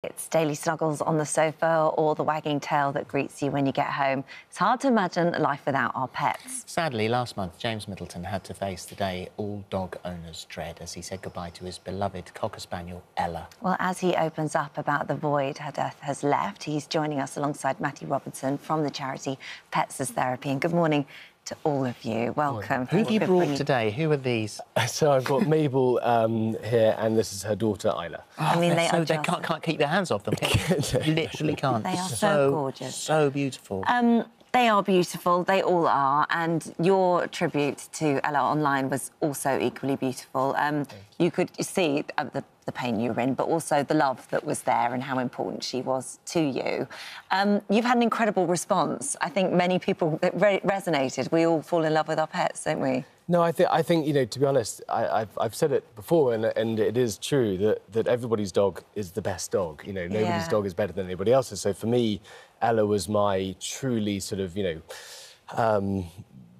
It's daily snuggles on the sofa or the wagging tail that greets you when you get home. It's hard to imagine life without our pets. Sadly, last month, James Middleton had to face the day all dog owners dread as he said goodbye to his beloved Cocker Spaniel, Ella. Well, as he opens up about the void her death has left, he's joining us alongside Matty Robertson from the charity Pets as Therapy. And good morning to all of you. Welcome. Who have you brought today? Who are these? So I've got Mabel here, and this is her daughter, Isla. I mean, they can't keep their hands off them. Literally can't. They are so gorgeous. So beautiful. They are beautiful, they all are, and your tribute to Ella online was also equally beautiful. You could see the pain you were in, but also the love that was there and how important she was to you. You've had an incredible response. I think many people, it resonated. We all fall in love with our pets, don't we? No, I think you know, to be honest, I've said it before, and it is true that everybody's dog is the best dog. You know, nobody's dog is better than anybody else's. So for me, Ella was my truly sort of, you know,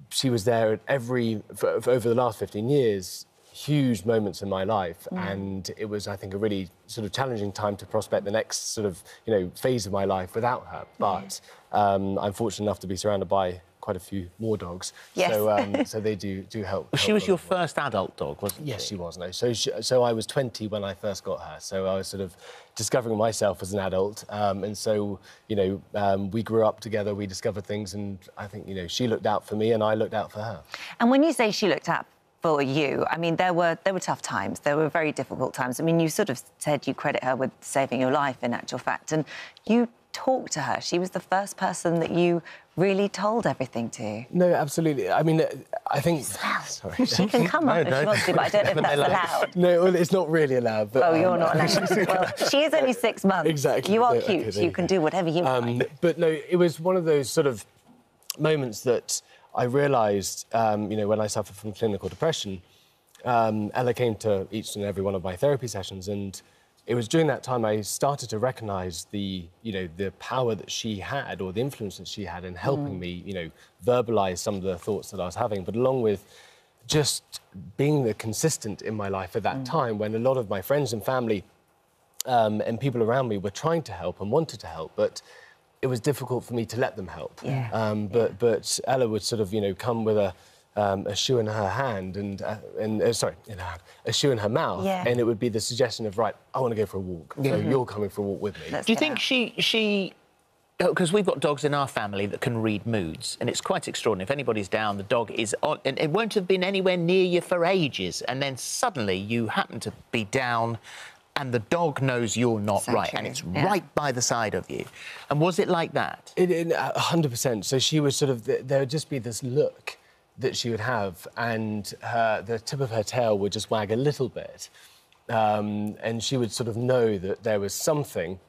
she was there at over the last 15 years, huge moments in my life, and it was, I think, a really sort of challenging time to prospect the next sort of, you know, phase of my life without her. But I'm fortunate enough to be surrounded by quite a few more dogs. Yes. So they do help. She was your first adult dog, wasn't she? Yes, she was. No, so I was 20 when I first got her. So I was sort of discovering myself as an adult, and so you know, we grew up together. We discovered things, and I think, you know, she looked out for me, and I looked out for her. And when you say she looked out for you, I mean, there were tough times. There were very difficult times. I mean, you sort of said you credit her with saving your life, in actual fact, and you talked to her. She was the first person that you really told everything to. No, absolutely. I mean, I think... Sorry. She can come up if she wants to, but I don't know if that's allowed. No, well, it's not really allowed. But, oh, you're not allowed. Well, she is only 6 months. Exactly. You are cute. Okay, you can do whatever you like. But no, it was one of those sort of moments that I realised, you know, when I suffered from clinical depression, Ella came to each and every one of my therapy sessions, and it was during that time I started to recognise the, you know, the power that she had, or the influence that she had in helping me, you know, verbalise some of the thoughts that I was having, but along with just being the consistent in my life at that time, when a lot of my friends and family and people around me were trying to help and wanted to help, but it was difficult for me to let them help. But Ella would sort of, you know, come with a shoe in her hand a shoe in her mouth, and it would be the suggestion of, right, I want to go for a walk, so you're coming for a walk with me. Do you think she because we've got dogs in our family that can read moods, and it's quite extraordinary. If anybody's down, the dog is on, and it won't have been anywhere near you for ages, and then suddenly you happen to be down, and the dog knows you're not right, and it's right by the side of you. And was it like that? 100%. So she was sort of... There would just be this look that she would have, and the tip of her tail would just wag a little bit, and she would sort of know that there was something,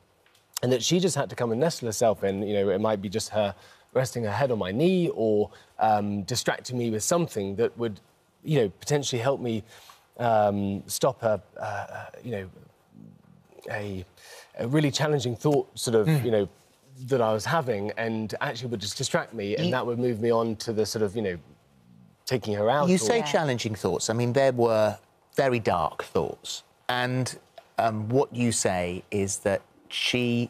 and that she just had to come and nestle herself in. You know, it might be just her resting her head on my knee, or distracting me with something that would, you know, potentially help me stop you know, a really challenging thought, sort of, you know, that I was having, and actually would just distract me, and that would move me on to the sort of, you know, taking her out. You say challenging thoughts. I mean, there were very dark thoughts, and what you say is that she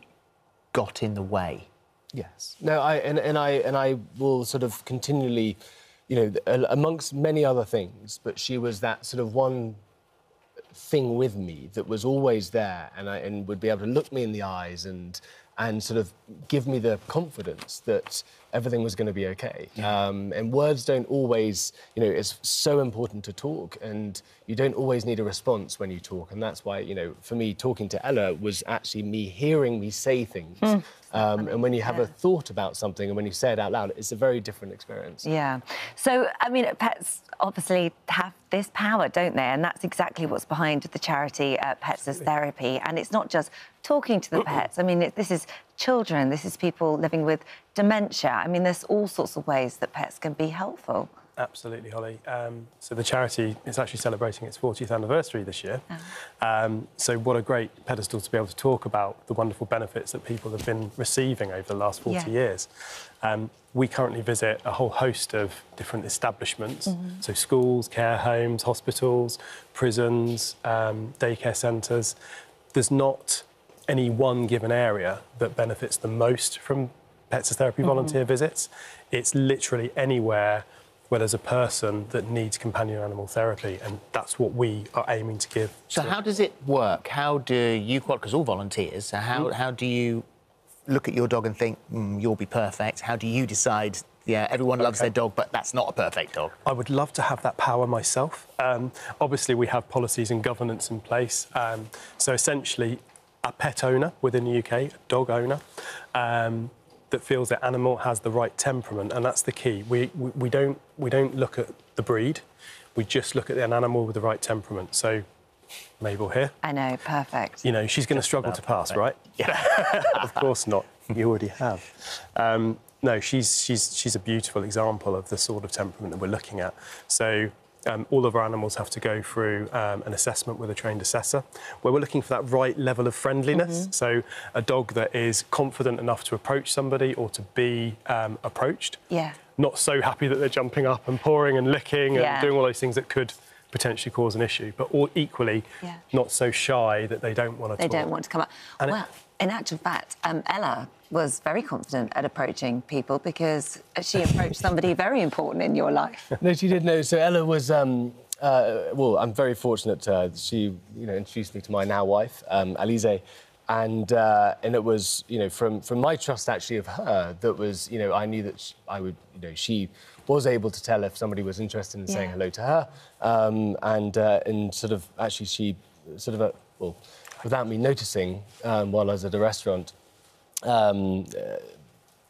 got in the way. Yes. No, I will sort of continually, you know, amongst many other things, but she was that sort of one thing with me that was always there, and would be able to look me in the eyes and sort of give me the confidence that everything was going to be okay. And words don't always, you know, it's so important to talk, and you don't always need a response when you talk. And that's why, you know, for me, talking to Ella was actually me hearing me say things. And when you have a thought about something and when you say it out loud, it's a very different experience. Yeah. So, I mean, pets obviously have this power, don't they? And that's exactly what's behind the charity Pets as Therapy. And it's not just talking to the pets. I mean, this is children, this is people living with dementia. I mean, there's all sorts of ways that pets can be helpful. Absolutely, Holly. So the charity is actually celebrating its 40th anniversary this year. So what a great pedestal to be able to talk about the wonderful benefits that people have been receiving over the last 40 years. We currently visit a whole host of different establishments, so schools, care homes, hospitals, prisons, daycare centres. There's not any one given area that benefits the most from pets as therapy volunteer visits. It's literally anywhere where there's a person that needs companion animal therapy, and that's what we are aiming to give. So how does it work? How do you, because all volunteers, so how do you look at your dog and think, you'll be perfect? How do you decide, yeah, everyone loves their dog, but that's not a perfect dog? I would love to have that power myself. Obviously, we have policies and governance in place. So essentially, a pet owner within the UK, a dog owner, that feels their animal has the right temperament, and that's the key. We don't look at the breed, we just look at an animal with the right temperament. So, Mabel here. I know, perfect. You know, she's going to struggle to pass, right? Yeah. Of course not. You already have. No, she's a beautiful example of the sort of temperament that we're looking at. So all of our animals have to go through an assessment with a trained assessor, where we're looking for that right level of friendliness. So a dog that is confident enough to approach somebody or to be approached. Yeah. Not so happy that they're jumping up and pawing and licking and doing all those things that could potentially cause an issue, but all equally not so shy that they don't want to talk. They don't want to come up. And well, in actual fact, Ella was very confident at approaching people because she approached somebody very important in your life. No, she did know. So Ella was, well, I'm very fortunate. She, introduced me to my now wife, Alisa, and it was, from my trust actually of her that was, I knew that I would, she was able to tell if somebody was interested in saying hello to her, and sort of actually she sort of well, without me noticing, while I was at a restaurant,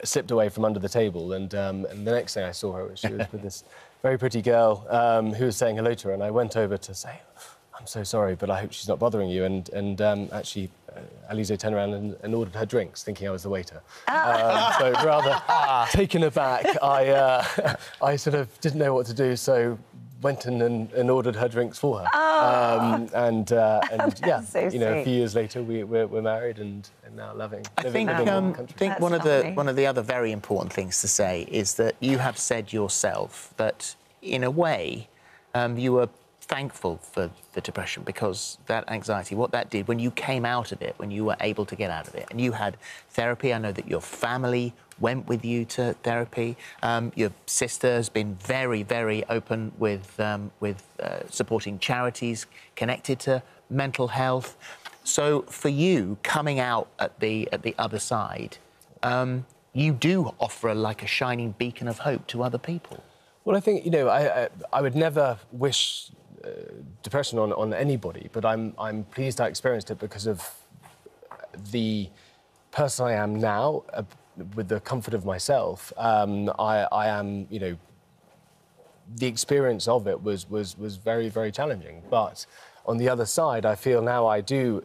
slipped away from under the table, and the next thing I saw her, she was with this very pretty girl who was saying hello to her, and I went over to say, I'm so sorry, but I hope she's not bothering you, and actually, Alisa turned around and ordered her drinks, thinking I was the waiter. So rather taken aback, I sort of didn't know what to do, so went in and ordered her drinks for her. And yeah, so a few years later, we're married and now living I think one of the other very important things to say is that you have said yourself that, in a way, you were thankful for the depression because that anxiety, what that did when you came out of it, when you were able to get out of it, and you had therapy. I know that your family went with you to therapy. Your sister has been very, very open with supporting charities connected to mental health. So for you, coming out at the other side, you do offer a shining beacon of hope to other people. Well, I think I would never wish depression on anybody, but I'm pleased I experienced it because of the person I am now, with the comfort of myself. I am, the experience of it was very, very challenging. But on the other side, I feel now I do,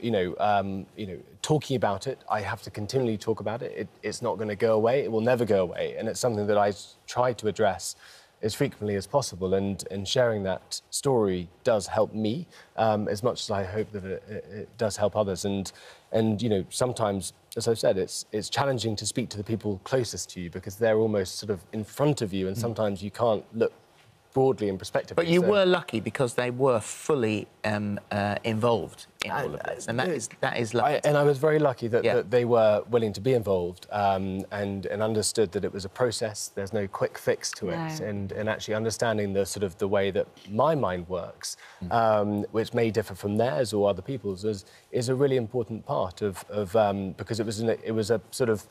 talking about it, I have to continually talk about it. It's not going to go away. It will never go away, and it's something that I try to address as frequently as possible, and sharing that story does help me as much as I hope that it does help others. And sometimes, as I've said, it's challenging to speak to the people closest to you because they're almost sort of in front of you, and sometimes you can't look broadly and prospectively. But you were lucky because they were fully involved in all of this, and that is lucky. And I was very lucky that they were willing to be involved and understood that it was a process. There's no quick fix to it, and actually understanding the way that my mind works, which may differ from theirs or other people's, is a really important part of because it was a sort of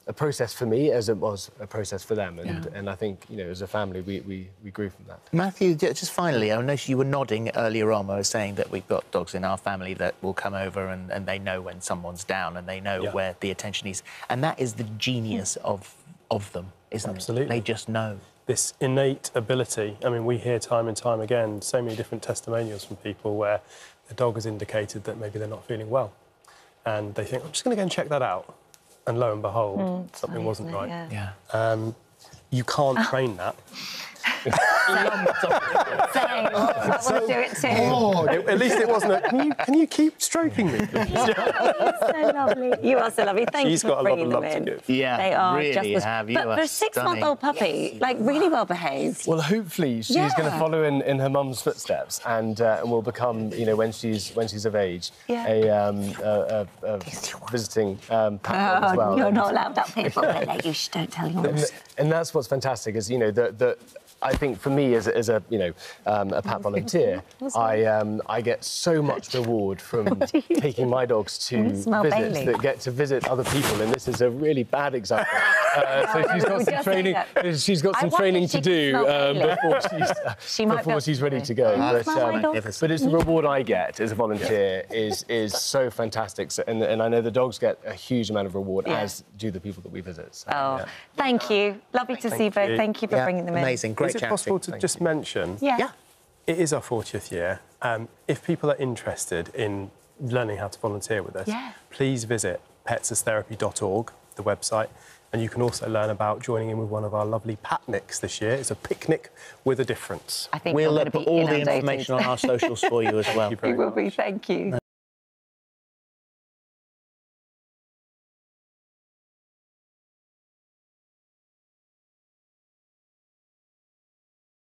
a process for me as it was a process for them, and I think as a family we grew from that. Matthew, just finally, I noticed you were nodding earlier on. I was saying that we've got dogs in our family that will come over and they know when someone's down and they know where the attention is, and that is the genius of them, isn't it? Absolutely. They just know. This innate ability. I mean, we hear time and time again so many different testimonials from people where the dog has indicated that maybe they're not feeling well, and they think, I'm just going to go and check that out. And lo and behold, something wasn't right. Yeah. You can't train that. Same. I want to do it too. Oh, at least it wasn't a, can you keep stroking me, please? So lovely. You are so lovely. Thank She's you got for a lot bringing of them love in. to give. Yeah, They are really just have. You But are for a 6-month-old puppy, like really well behaved. Well, hopefully she's going to follow in her mum's footsteps and will become, you know, when she's of age, a visiting pet dog as well. You're not allowed up here, but you don't tell your And that's what's fantastic is, you know, that I think for me as a you know a pet volunteer, I get so much reward from taking my dogs to visits that get to visit other people, and this is a really bad example. So she's got some training. She's got some training to do before she's ready to go. But it's the reward I get as a volunteer is so fantastic, and I know the dogs get a huge amount of reward, as do the people that we visit. So, thank you. Lovely to see you both. Thank you for bringing them in. Amazing, great. Is it possible to just mention? Yeah. It is our 40th year. If people are interested in learning how to volunteer with us, please visit petsastherapy.org, the website, and you can also learn about joining in with one of our lovely patniks this year. It's a picnic with a difference. I think we'll put all the information on our socials for you as well. You will be. Thank you.